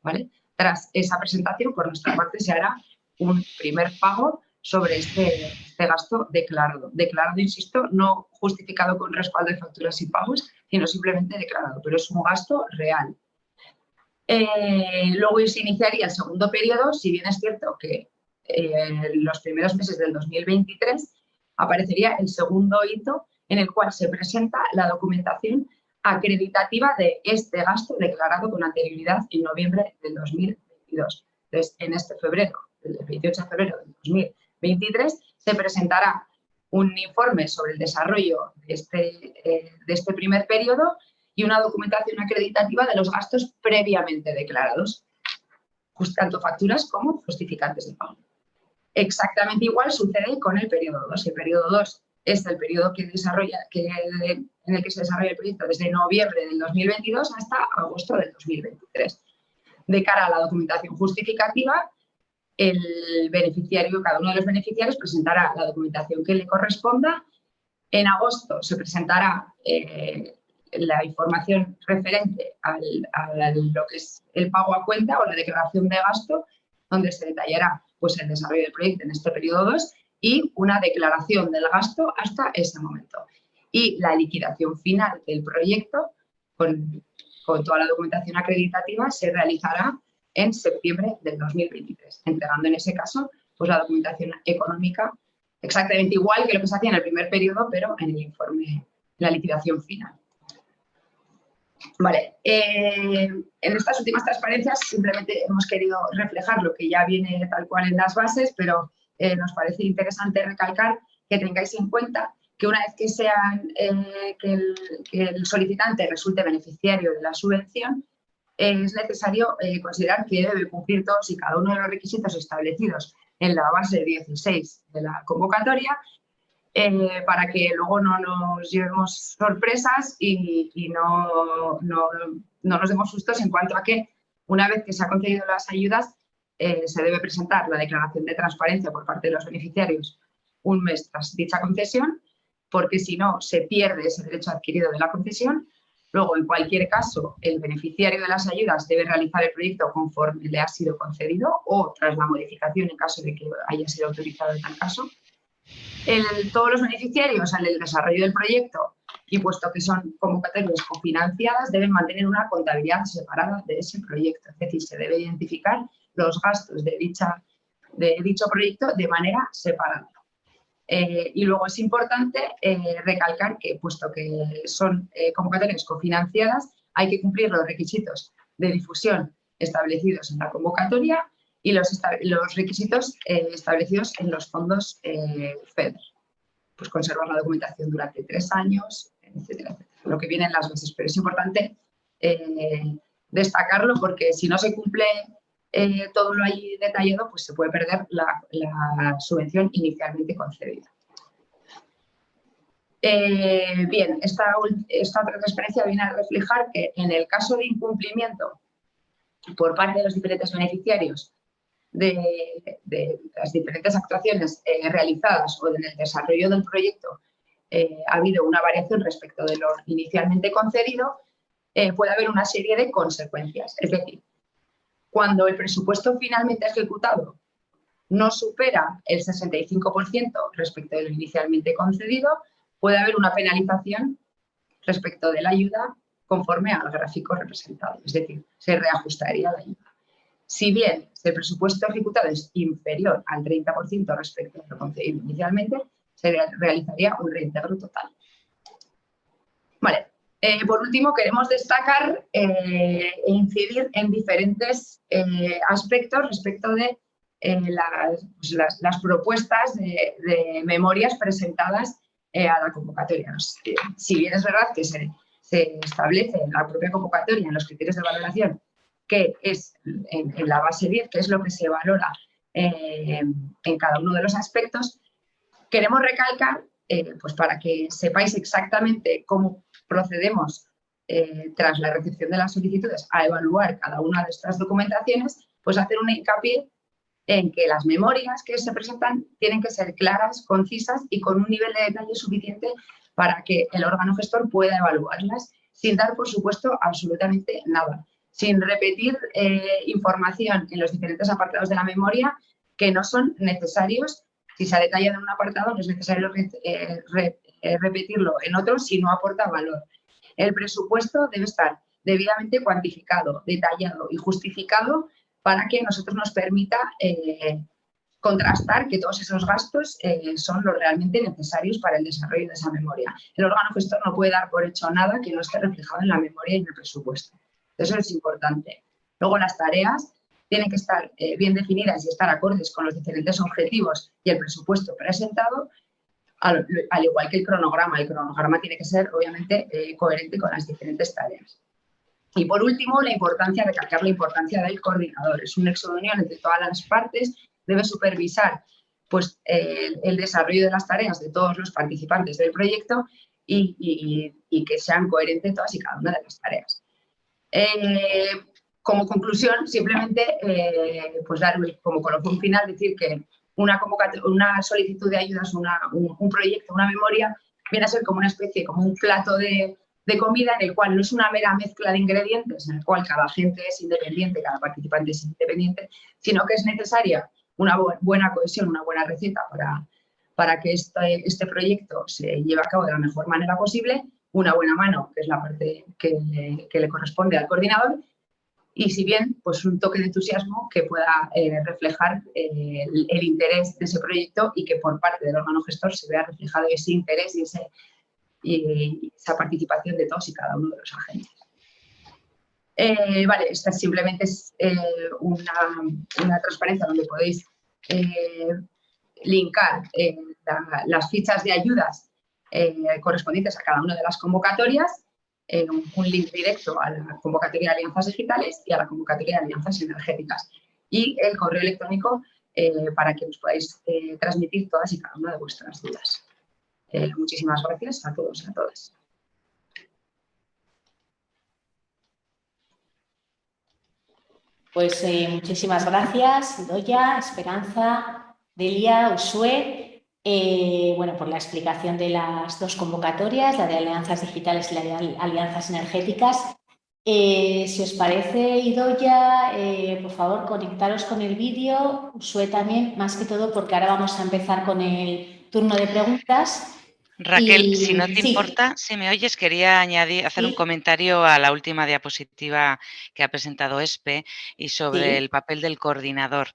¿vale? Tras esa presentación, por nuestra parte, se hará un primer pago sobre este gasto declarado. Declarado, insisto, no justificado con respaldo de facturas y pagos, sino simplemente declarado, pero es un gasto real. Luego se iniciaría el segundo periodo, si bien es cierto que en los primeros meses del 2023 aparecería el segundo hito en el cual se presenta la documentación acreditativa de este gasto declarado con anterioridad en noviembre del 2022. Entonces, en este febrero, el 28 de febrero del 2023, se presentará un informe sobre el desarrollo de este primer periodo y una documentación acreditativa de los gastos previamente declarados, tanto facturas como justificantes de pago. Exactamente igual sucede con el periodo 2. El periodo 2 es el periodo en el que se desarrolla el proyecto desde noviembre del 2022 hasta agosto del 2023. De cara a la documentación justificativa, cada uno de los beneficiarios presentará la documentación que le corresponda. En agosto se presentará la información referente a lo que es el pago a cuenta o la declaración de gasto, donde se detallará pues, el desarrollo del proyecto en este periodo 2 y una declaración del gasto hasta ese momento. Y la liquidación final del proyecto, con toda la documentación acreditativa, se realizará en septiembre del 2023, entregando en ese caso pues, la documentación económica exactamente igual que lo que se hacía en el primer periodo, pero en el informe, en la liquidación final. Vale, en estas últimas transparencias simplemente hemos querido reflejar lo que ya viene tal cual en las bases, pero nos parece interesante recalcar que tengáis en cuenta que una vez que el solicitante resulte beneficiario de la subvención, es necesario considerar que debe cumplir todos y cada uno de los requisitos establecidos en la base 16 de la convocatoria, para que luego no nos llevemos sorpresas y no nos demos sustos en cuanto a que una vez que se han concedido las ayudas se debe presentar la declaración de transparencia por parte de los beneficiarios un mes tras dicha concesión, porque si no se pierde ese derecho adquirido de la concesión. Luego, en cualquier caso, el beneficiario de las ayudas debe realizar el proyecto conforme le ha sido concedido o tras la modificación en caso de que haya sido autorizado en tal caso. Todos los beneficiarios en el desarrollo del proyecto y puesto que son convocatorias cofinanciadas deben mantener una contabilidad separada de ese proyecto, es decir, se debe identificar los gastos de dicho proyecto de manera separada. Y luego es importante recalcar que puesto que son convocatorias cofinanciadas hay que cumplir los requisitos de difusión establecidos en la convocatoria y los requisitos establecidos en los fondos FEDER. Pues conservar la documentación durante 3 años, etcétera, etcétera. Lo que viene en las bases, pero es importante destacarlo porque si no se cumple todo lo ahí detallado, pues se puede perder la subvención inicialmente concedida. Bien, esta otra transparencia viene a reflejar que en el caso de incumplimiento por parte de los diferentes beneficiarios de las diferentes actuaciones realizadas o en el desarrollo del proyecto ha habido una variación respecto de lo inicialmente concedido, puede haber una serie de consecuencias. Es decir, cuando el presupuesto finalmente ejecutado no supera el 65% respecto de lo inicialmente concedido, puede haber una penalización respecto de la ayuda conforme al gráfico representado, es decir, se reajustaría la ayuda. Si bien el presupuesto ejecutado es inferior al 30% respecto a lo concedido inicialmente, se realizaría un reintegro total. Vale. Por último, queremos destacar e incidir en diferentes aspectos respecto de las propuestas de memorias presentadas a la convocatoria. Si bien es verdad que se establece en la propia convocatoria, en los criterios de valoración, que es en la base 10, que es lo que se valora en cada uno de los aspectos, queremos recalcar, pues para que sepáis exactamente cómo procedemos tras la recepción de las solicitudes a evaluar cada una de estas documentaciones, pues hacer un hincapié en que las memorias que se presentan tienen que ser claras, concisas y con un nivel de detalle suficiente para que el órgano gestor pueda evaluarlas sin dar, por supuesto, absolutamente nada, sin repetir información en los diferentes apartados de la memoria que no son necesarios. Si se ha detallado en un apartado, no es necesario repetirlo en otro si no aporta valor. El presupuesto debe estar debidamente cuantificado, detallado y justificado para que a nosotros nos permita contrastar que todos esos gastos son los realmente necesarios para el desarrollo de esa memoria. El órgano gestor no puede dar por hecho nada que no esté reflejado en la memoria y en el presupuesto. Eso es importante. Luego, las tareas tienen que estar bien definidas y estar acordes con los diferentes objetivos y el presupuesto presentado, al igual que el cronograma. El cronograma tiene que ser, obviamente, coherente con las diferentes tareas. Y por último, recalcar la importancia del coordinador. Es un nexo de unión entre todas las partes, debe supervisar pues, el desarrollo de las tareas de todos los participantes del proyecto y que sean coherentes todas y cada una de las tareas. Como conclusión, simplemente pues dar como colofón final, decir que una solicitud de ayudas, un proyecto, una memoria, viene a ser como una especie, como un plato de comida en el cual no es una mera mezcla de ingredientes, en el cual cada agente es independiente, cada participante es independiente, sino que es necesaria una buena cohesión, una buena receta para que este proyecto se lleve a cabo de la mejor manera posible, una buena mano, que es la parte que le corresponde al coordinador, y si bien, pues un toque de entusiasmo que pueda reflejar el interés de ese proyecto y que por parte del órgano gestor se vea reflejado ese interés y esa participación de todos y cada uno de los agentes. Vale, esta simplemente es una transparencia donde podéis linkar las fichas de ayudas correspondientes a cada una de las convocatorias, un link directo a la convocatoria de alianzas digitales y a la convocatoria de alianzas energéticas. Y el correo electrónico para que os podáis transmitir todas y cada una de vuestras dudas. Muchísimas gracias a todos y a todas. Pues muchísimas gracias, Idoia, Esperanza, Delia, Uxue, bueno, por la explicación de las dos convocatorias, la de alianzas digitales y la de alianzas energéticas. Si os parece, Idoia, por favor, conectaros con el vídeo, Uxue también, más que todo porque ahora vamos a empezar con el turno de preguntas. Raquel, si no te importa, si me oyes, quería hacer un comentario a la última diapositiva que ha presentado ESPE y sobre el papel del coordinador.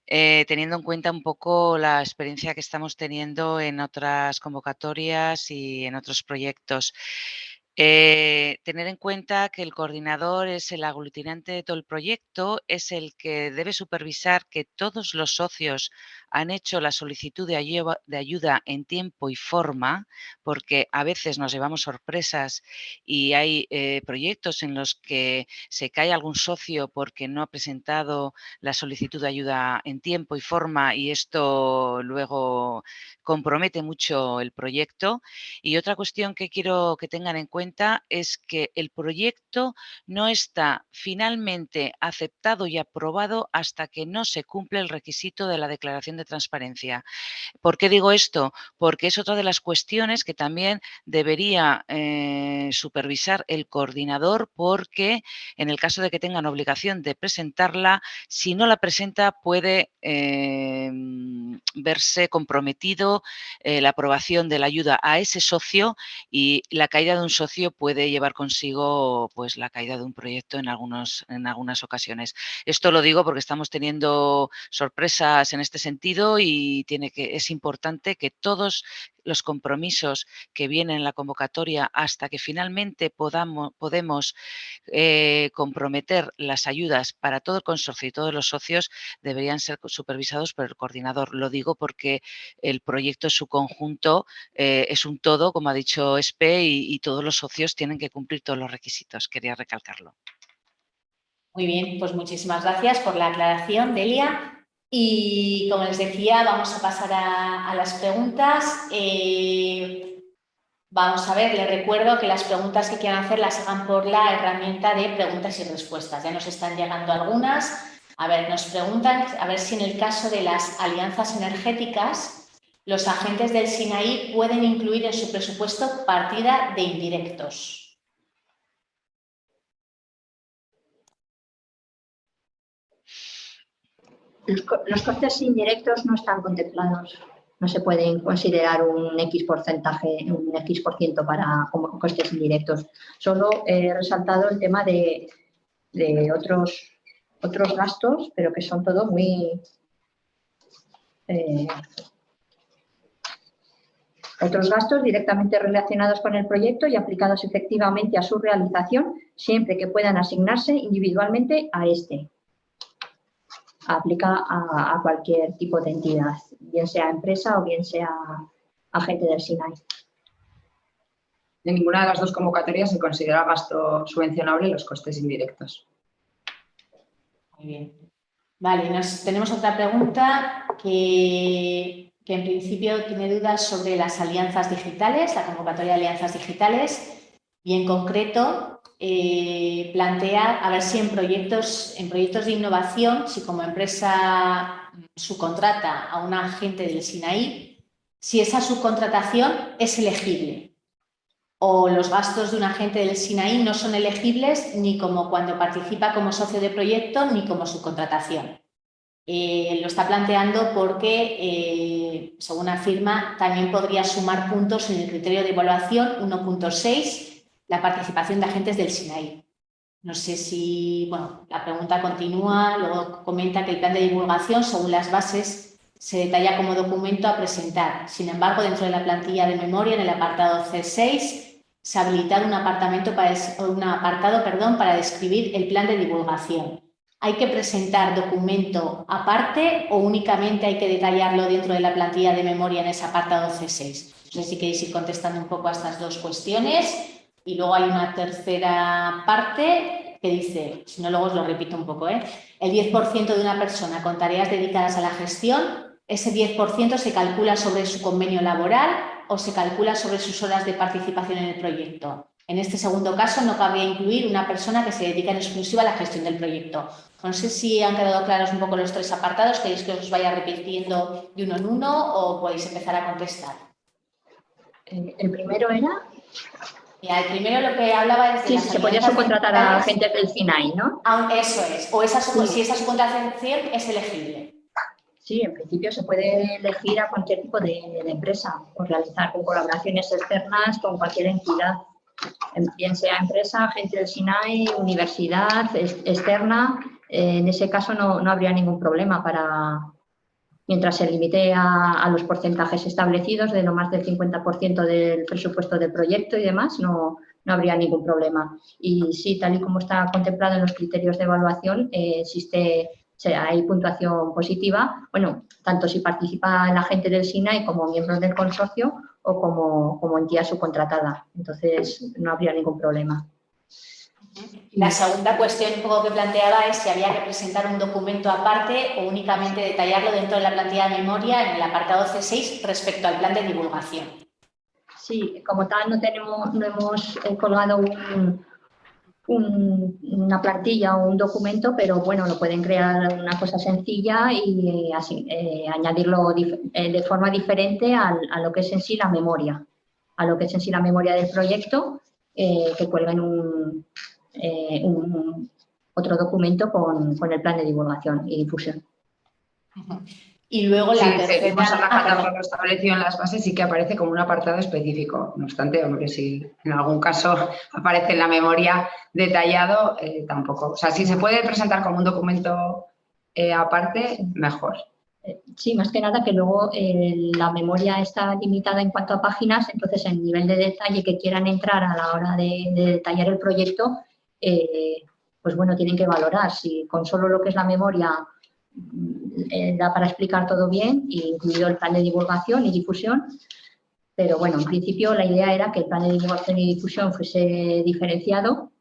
Teniendo en cuenta un poco la experiencia que estamos teniendo en otras convocatorias y en otros proyectos. Tener en cuenta que el coordinador es el aglutinante de todo el proyecto, es el que debe supervisar que todos los socios han hecho la solicitud de ayuda en tiempo y forma, porque a veces nos llevamos sorpresas y hay proyectos en los que se cae algún socio porque no ha presentado la solicitud de ayuda en tiempo y forma y esto luego compromete mucho el proyecto. Y otra cuestión que quiero que tengan en cuenta es que el proyecto no está finalmente aceptado y aprobado hasta que no se cumple el requisito de la declaración de transparencia. ¿Por qué digo esto? Porque es otra de las cuestiones que también debería supervisar el coordinador, porque en el caso de que tengan obligación de presentarla, si no la presenta puede verse comprometido la aprobación de la ayuda a ese socio, y la caída de un socio puede llevar consigo pues la caída de un proyecto en algunas ocasiones. Esto lo digo porque estamos teniendo sorpresas en este sentido y es importante que todos los compromisos que vienen en la convocatoria hasta que finalmente podemos comprometer las ayudas para todo el consorcio y todos los socios deberían ser supervisados por el coordinador. Lo digo porque el proyecto en su conjunto es un todo, como ha dicho Espe, y todos los socios tienen que cumplir todos los requisitos. Quería recalcarlo. Muy bien, pues muchísimas gracias por la aclaración, Delia. Y como les decía, vamos a pasar a las preguntas. Vamos a ver, les recuerdo que las preguntas que quieran hacer las hagan por la herramienta de preguntas y respuestas. Ya nos están llegando algunas. A ver, nos preguntan a ver si en el caso de las alianzas energéticas, los agentes del SINAI pueden incluir en su presupuesto partida de indirectos. Los costes indirectos no están contemplados. No se pueden considerar un X porcentaje, un X% como costes indirectos. Solo he resaltado el tema de otros gastos, pero que son todos muy... otros gastos directamente relacionados con el proyecto y aplicados efectivamente a su realización, siempre que puedan asignarse individualmente a este. Aplica a cualquier tipo de entidad, bien sea empresa o bien sea agente del SINAI. En ninguna de las dos convocatorias se considera gasto subvencionable los costes indirectos. Muy bien. Vale, tenemos otra pregunta que en principio tiene dudas sobre las alianzas digitales, la convocatoria de alianzas digitales, y en concreto plantea a ver si en proyectos de innovación, si como empresa subcontrata a un agente del SINAI, si esa subcontratación es elegible o los gastos de un agente del SINAI no son elegibles ni como cuando participa como socio de proyecto ni como subcontratación. Lo está planteando porque, según afirma, también podría sumar puntos en el criterio de evaluación 1.6 la participación de agentes del SINAI. No sé si, bueno, la pregunta continúa, luego comenta que el plan de divulgación, según las bases, se detalla como documento a presentar. Sin embargo, dentro de la plantilla de memoria, en el apartado C6, se ha habilitado un apartado para describir el plan de divulgación. ¿Hay que presentar documento aparte o únicamente hay que detallarlo dentro de la plantilla de memoria en ese apartado C6? No sé si queréis ir contestando un poco a estas dos cuestiones. Y luego hay una tercera parte que dice, si no luego os lo repito un poco, el 10% de una persona con tareas dedicadas a la gestión, ese 10% se calcula sobre su convenio laboral o se calcula sobre sus horas de participación en el proyecto. En este segundo caso no cabría incluir una persona que se dedica en exclusiva a la gestión del proyecto. No sé si han quedado claros un poco los tres apartados, ¿queréis que os vaya repitiendo de uno en uno o podéis empezar a contestar? El primero era... Mira, el primero lo que hablaba es de se podía subcontratar a agentes del SINAI, ¿no? Eso es, o si esa subcontratación es elegible. Sí, en principio se puede elegir a cualquier tipo de empresa o realizar colaboraciones externas con cualquier entidad, bien sea empresa, agente del SINAI, universidad, externa. En ese caso no habría ningún problema mientras se limite a los porcentajes establecidos de no más del 50% del presupuesto del proyecto y demás, no no habría ningún problema. Y sí, tal y como está contemplado en los criterios de evaluación, hay puntuación positiva, bueno, tanto si participa la gente del SINAI como miembros del consorcio o como entidad subcontratada. Entonces, no habría ningún problema. La segunda cuestión un poco que planteaba es si había que presentar un documento aparte o únicamente detallarlo dentro de la plantilla de memoria en el apartado C6 respecto al plan de divulgación. Sí, como tal no hemos colgado una plantilla o un documento, pero bueno, lo pueden crear una cosa sencilla y así añadirlo de forma diferente a lo que es en sí la memoria, del proyecto, que cuelguen otro documento con el plan de divulgación y difusión. Y luego la tercera... Seguimos a la carta lo establecido en las bases, sí que aparece como un apartado específico. No obstante, hombre, si en algún caso aparece en la memoria detallado, tampoco. O sea, si se puede presentar como un documento aparte, mejor. Sí, más que nada que luego la memoria está limitada en cuanto a páginas, entonces el nivel de detalle que quieran entrar a la hora de detallar el proyecto, pues bueno, tienen que valorar si con solo lo que es la memoria da para explicar todo bien, incluido el plan de divulgación y difusión, pero bueno, en principio la idea era que el plan de divulgación y difusión fuese diferenciado,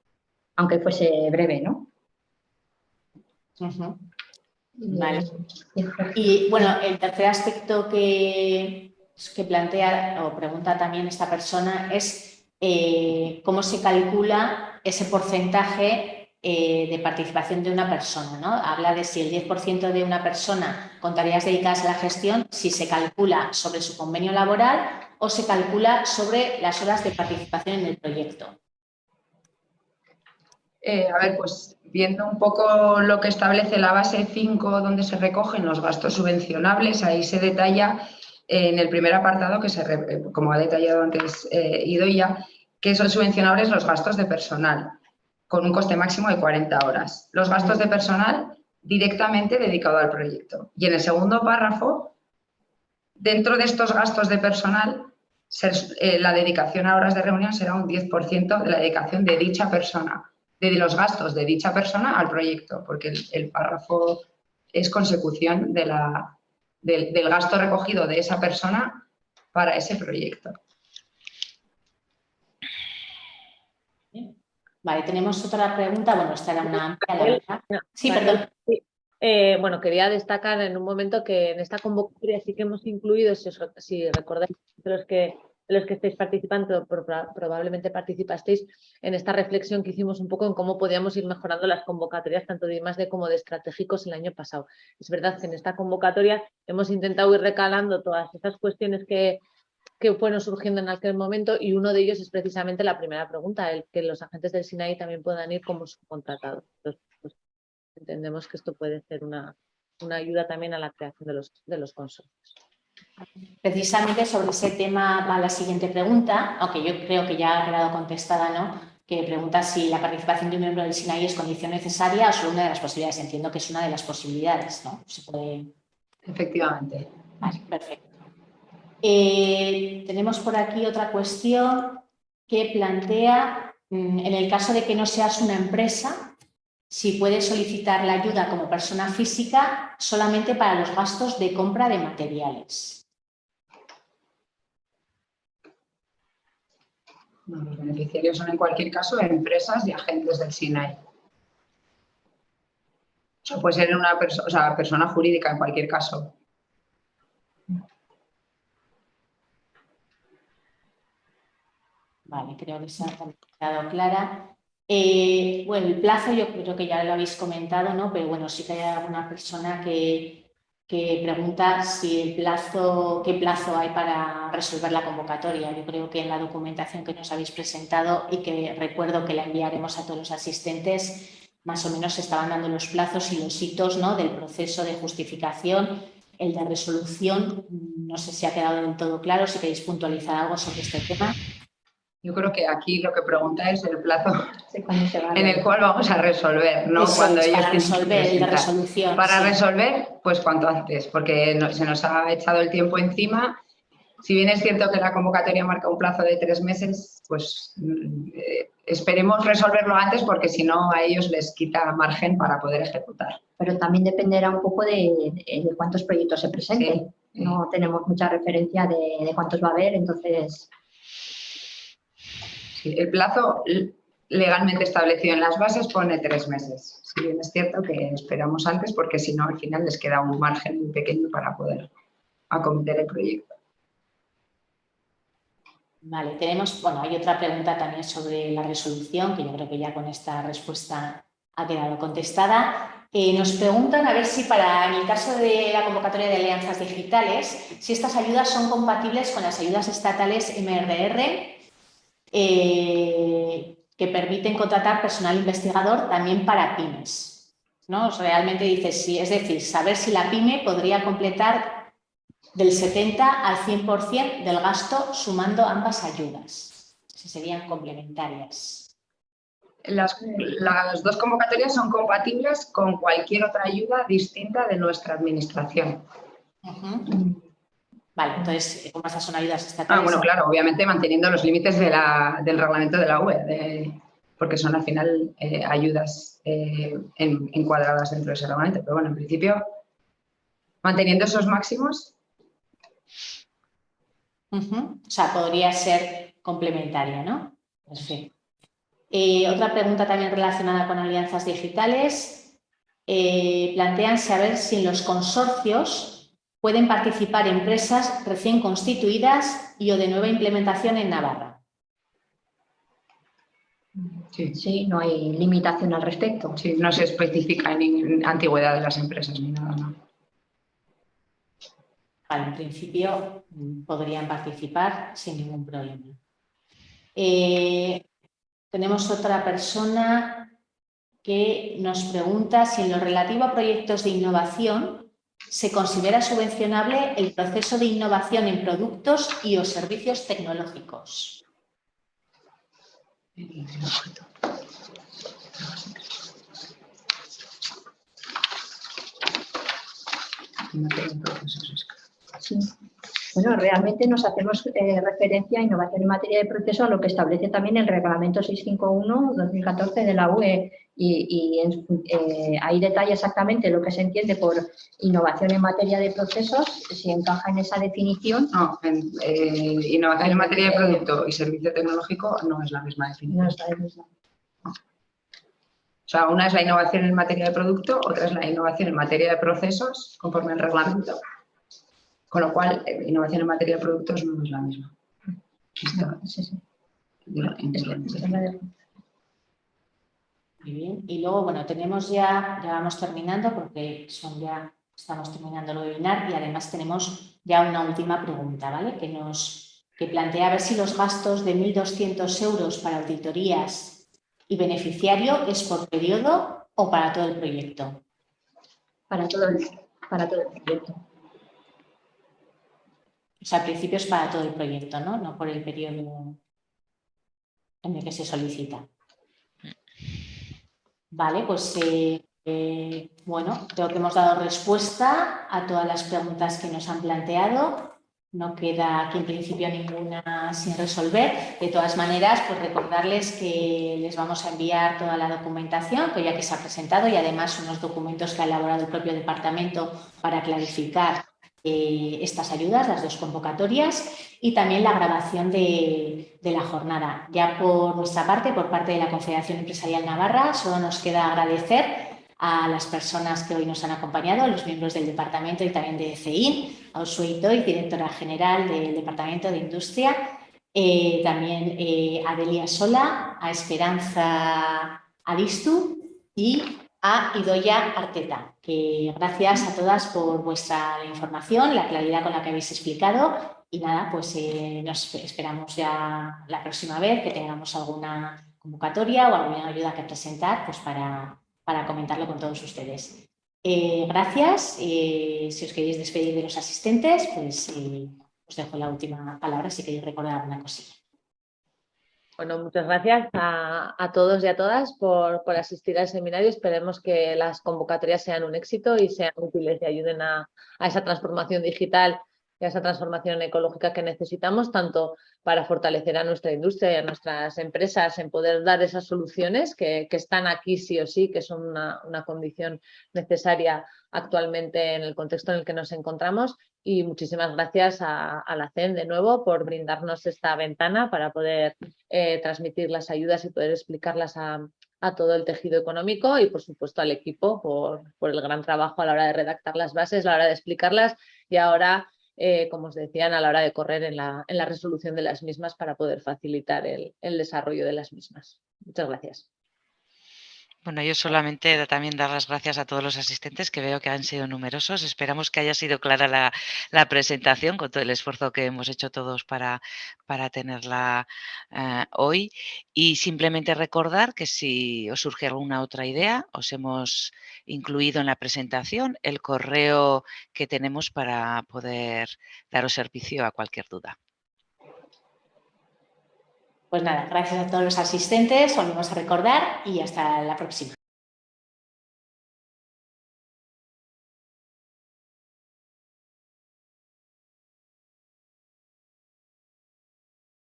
aunque fuese breve, ¿no? Vale. Y bueno, el tercer aspecto que plantea o pregunta también esta persona es cómo se calcula ese porcentaje de participación de una persona, ¿no? Habla de si el 10% de una persona con tareas dedicadas a la gestión, si se calcula sobre su convenio laboral o se calcula sobre las horas de participación en el proyecto. A ver, pues viendo un poco lo que establece la base 5, donde se recogen los gastos subvencionables, ahí se detalla en el primer apartado, como ha detallado antes Idoia, que son subvencionables los gastos de personal, con un coste máximo de 40 horas. Los gastos de personal directamente dedicado al proyecto. Y en el segundo párrafo, dentro de estos gastos de personal, la dedicación a horas de reunión será un 10% de la dedicación de dicha persona, de los gastos de dicha persona al proyecto, porque el párrafo es consecución del gasto recogido de esa persona para ese proyecto. Vale, tenemos otra pregunta. Bueno, esta era una amplia, la verdad. Sí, perdón. Sí. Bueno, quería destacar en un momento que en esta convocatoria sí que hemos incluido, si recordáis, de los que estáis participando, probablemente participasteis en esta reflexión que hicimos un poco en cómo podíamos ir mejorando las convocatorias tanto de I+D como de estratégicos el año pasado. Es verdad que en esta convocatoria hemos intentado ir recalando todas esas cuestiones que fueron surgiendo en aquel momento, y uno de ellos es precisamente la primera pregunta, el que los agentes del SINAI también puedan ir como subcontratados. Entonces, pues, entendemos que esto puede ser una ayuda también a la creación de los consorcios. Precisamente sobre ese tema va la siguiente pregunta, aunque yo creo que ya ha quedado contestada, ¿no? Que pregunta si la participación de un miembro del SINAI es condición necesaria o solo una de las posibilidades. Entiendo que es una de las posibilidades, ¿no? Se puede... Efectivamente. Vale, perfecto. Tenemos por aquí otra cuestión que plantea, en el caso de que no seas una empresa, si puedes solicitar la ayuda como persona física solamente para los gastos de compra de materiales. No, los beneficiarios son en cualquier caso empresas y agentes del SINAI. O puede ser una persona jurídica en cualquier caso. Vale, creo que se ha quedado clara. Bueno, el plazo yo creo que ya lo habéis comentado, ¿no? Pero bueno, sí que hay alguna persona que pregunta si qué plazo hay para resolver la convocatoria. Yo creo que en la documentación que nos habéis presentado y que recuerdo que la enviaremos a todos los asistentes, más o menos se estaban dando los plazos y los hitos, ¿no? Del proceso de justificación, el de resolución. No sé si ha quedado del todo claro, si queréis puntualizar algo sobre este tema. Yo creo que aquí lo que pregunta es el plazo en el cual vamos a resolver, ¿no? Eso cuando es, ellos para resolver, el de resolución. Para sí. resolver, pues cuanto antes, porque se nos ha echado el tiempo encima Si bien es cierto que la convocatoria marca un plazo de 3 meses, pues esperemos resolverlo antes porque si no a ellos les quita margen para poder ejecutar. Pero también dependerá un poco de cuántos proyectos se presenten. Sí. No tenemos mucha referencia de cuántos va a haber, entonces... Sí, el plazo legalmente establecido en las bases pone 3 meses. Si bien es cierto que esperamos antes porque si no al final les queda un margen muy pequeño para poder acometer el proyecto. Vale, hay otra pregunta también sobre la resolución, que yo creo que ya con esta respuesta ha quedado contestada. Nos preguntan a ver si en el caso de la convocatoria de alianzas digitales, si estas ayudas son compatibles con las ayudas estatales MRR, que permiten contratar personal investigador también para pymes, ¿no? Realmente dices, sí, es decir, saber si la pyme podría completar del 70 al 100% del gasto sumando ambas ayudas, si serían complementarias. Las 2 convocatorias son compatibles con cualquier otra ayuda distinta de nuestra administración. Vale, entonces, como estas son ayudas estatales... Bueno, claro, obviamente manteniendo los límites del reglamento de la UE, porque son al final ayudas encuadradas dentro de ese reglamento. Pero bueno, en principio, manteniendo esos máximos... O sea, podría ser complementaria, ¿no? Perfecto. Otra pregunta también relacionada con alianzas digitales. Plantean saber si en los consorcios pueden participar empresas recién constituidas y o de nueva implementación en Navarra. Sí, no hay limitación al respecto. Sí, no se especifica en antigüedad de las empresas ni nada, ¿no? Vale, en principio podrían participar sin ningún problema. Tenemos otra persona que nos pregunta si en lo relativo a proyectos de innovación se considera subvencionable el proceso de innovación en productos y o servicios tecnológicos. Sí. Bueno, realmente nos hacemos referencia a innovación en materia de proceso a lo que establece también el reglamento 651-2014 de la UE y ahí detalla exactamente lo que se entiende por innovación en materia de procesos, si encaja en esa definición. No, innovación en materia de producto y servicio tecnológico no es la misma definición. No es la misma. O sea, una es la innovación en materia de producto, otra es la innovación en materia de procesos, conforme al reglamento. Con lo cual, innovación en materia de productos no es la misma. Sí. Muy bien. Y luego, bueno, tenemos ya vamos terminando porque estamos terminando el webinar y además tenemos ya una última pregunta, ¿vale? Que plantea a ver si los gastos de 1.200 euros para auditorías y beneficiario es por periodo o para todo el proyecto. Para todo el proyecto. O sea, al principio es para todo el proyecto, ¿no? No por el periodo en el que se solicita. Vale, pues bueno, creo que hemos dado respuesta a todas las preguntas que nos han planteado. No queda aquí en principio ninguna sin resolver. De todas maneras, pues recordarles que les vamos a enviar toda la documentación, que ya que se ha presentado, y además unos documentos que ha elaborado el propio departamento para clarificar estas ayudas, las 2 convocatorias, y también la grabación de la jornada. Ya por nuestra parte, por parte de la Confederación Empresarial Navarra, solo nos queda agradecer a las personas que hoy nos han acompañado, a los miembros del departamento y también de CEIN, a Uxue Itoy, directora general del Departamento de Industria, también a Delia Sola, a Esperanza Aristu y a Idoia Arteta, que gracias a todas por vuestra información, la claridad con la que habéis explicado y nada, pues nos esperamos ya la próxima vez que tengamos alguna convocatoria o alguna ayuda que presentar pues para comentarlo con todos ustedes. Gracias. Si os queréis despedir de los asistentes, pues os dejo la última palabra si queréis recordar alguna cosilla. Bueno, muchas gracias a todos y a todas por asistir al seminario. Esperemos que las convocatorias sean un éxito y sean útiles y ayuden a esa transformación digital y a esa transformación ecológica que necesitamos, tanto para fortalecer a nuestra industria y a nuestras empresas en poder dar esas soluciones que están aquí sí o sí, que son una condición necesaria actualmente en el contexto en el que nos encontramos. Y muchísimas gracias a la CEN de nuevo por brindarnos esta ventana para poder transmitir las ayudas y poder explicarlas a todo el tejido económico y, por supuesto, al equipo por el gran trabajo a la hora de redactar las bases, a la hora de explicarlas y ahora, como os decían, a la hora de correr en la resolución de las mismas para poder facilitar el desarrollo de las mismas. Muchas gracias. Bueno, yo solamente también dar las gracias a todos los asistentes, que veo que han sido numerosos. Esperamos que haya sido clara la presentación con todo el esfuerzo que hemos hecho todos para tenerla hoy. Y simplemente recordar que si os surge alguna otra idea, os hemos incluido en la presentación el correo que tenemos para poder daros servicio a cualquier duda. Pues nada, gracias a todos los asistentes, volvemos a recordar y hasta la próxima.